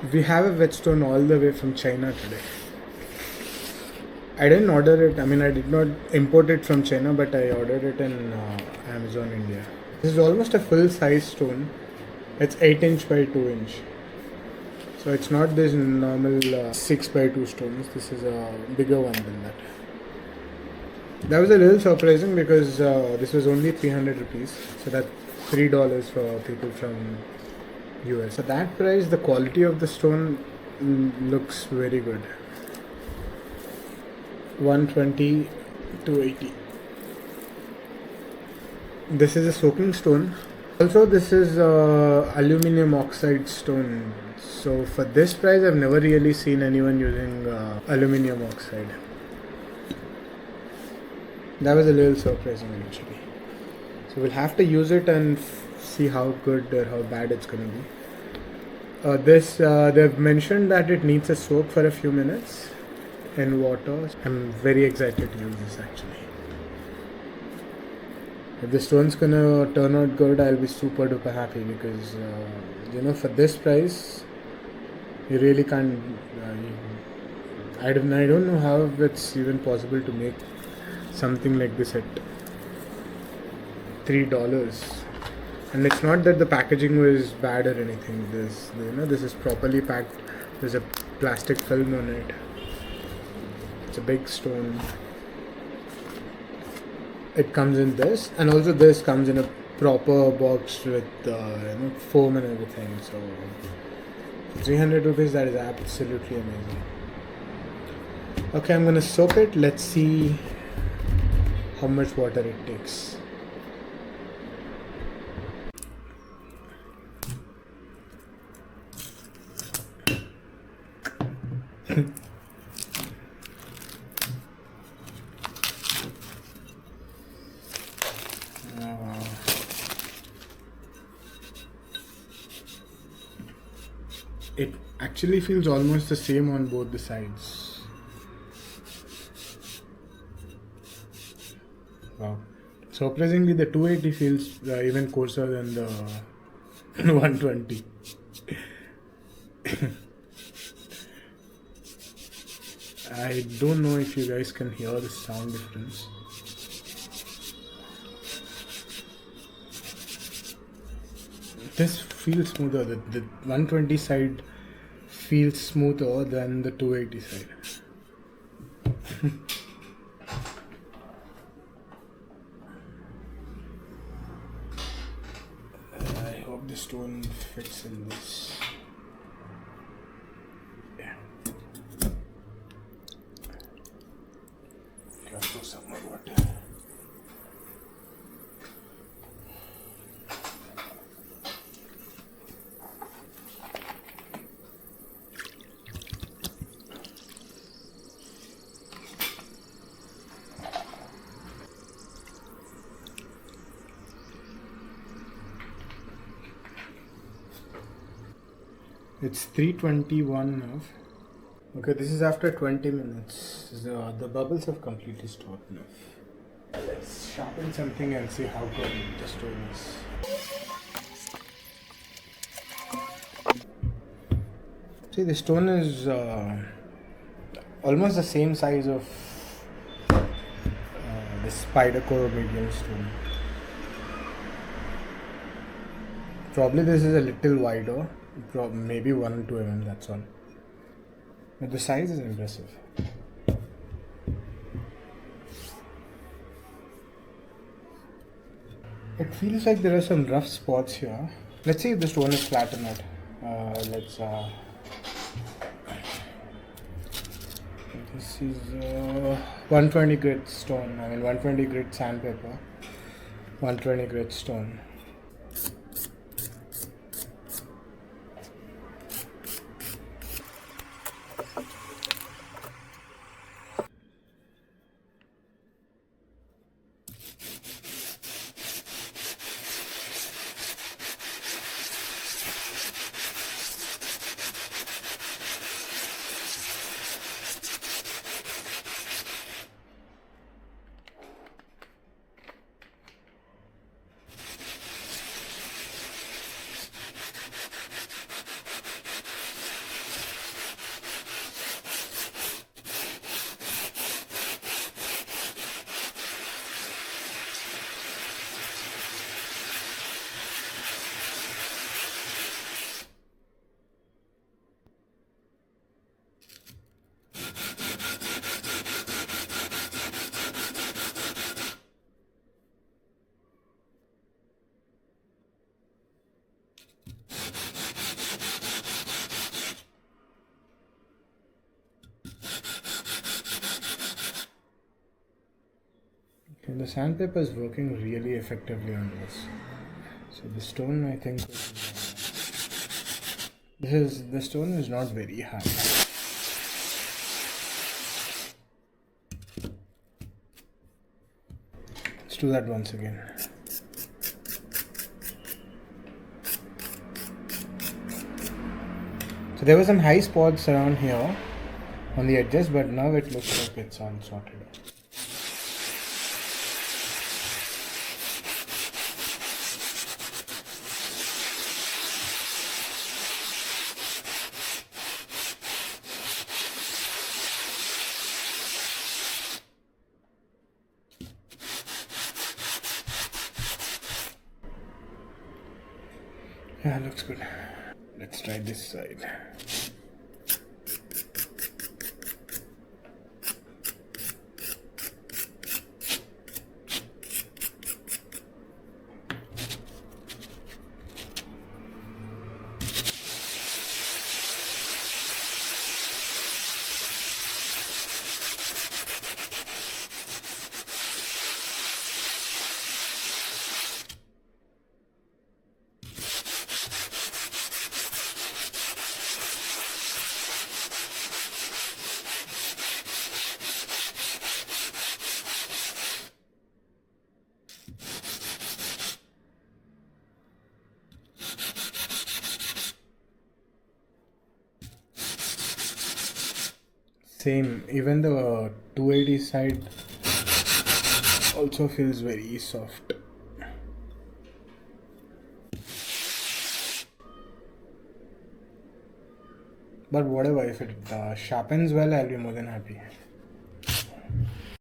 We have a whetstone all the way from China today. I didn't order it. I mean, I did not import it from China, but I ordered it in Amazon India. This is almost a full size stone. It's 8 inch by 2 inch. So it's not this normal 6 by 2 stones. This is a bigger one than that. That was a little surprising because this was only 300 rupees. So that's $3 for people from US. At that price, the quality of the stone looks very good. 120 to 80. This is a soaking stone. Also, this is aluminum oxide stone. So for this price, I've never really seen anyone using aluminum oxide. That was a little surprising actually. So we'll have to use it and see how good or how bad it's going to be. They've mentioned that it needs a soak for a few minutes in water. I'm very excited to use this actually. If the stone's gonna turn out good, I'll be super duper happy because for this price, you really can't. I don't know how it's even possible to make something like this at $3. And it's not that the packaging was bad or anything. This is properly packed. There's a plastic film on it. It's a big stone. It comes in this, and also this comes in a proper box with foam and everything. So 300 rupees, that is absolutely amazing. Okay, I'm gonna soak it. Let's see how much water it takes. It actually feels almost the same on both the sides. Wow. Surprisingly, the 280 feels even coarser than the 120. I don't know if you guys can hear the sound difference. This feels smoother. The 120 side feels smoother than the 280 side. I hope the stone fits in this. Yeah. Gotta throw some more water. It's 3:21 now. Okay, this is after 20 minutes. The bubbles have completely stopped now. Let's sharpen something and see how good the stone is. See, the stone is almost the same size of the Spyderco medium stone. Probably this is a little wider, maybe 1 or 2 mm, that's all. But the size is impressive. It feels like there are some rough spots here. Let's see if the stone is flat or not. This is 120 grit stone. 120 grit sandpaper. 120 grit stone. The sandpaper is working really effectively on this. So the stone, I think, the stone is not very high. Let's do that once again. So there were some high spots around here on the edges, but now it looks like it's all sorted. Yeah, looks good. Let's try this side. Same, even the 280 side also feels very soft. But whatever, if it sharpens well, I'll be more than happy.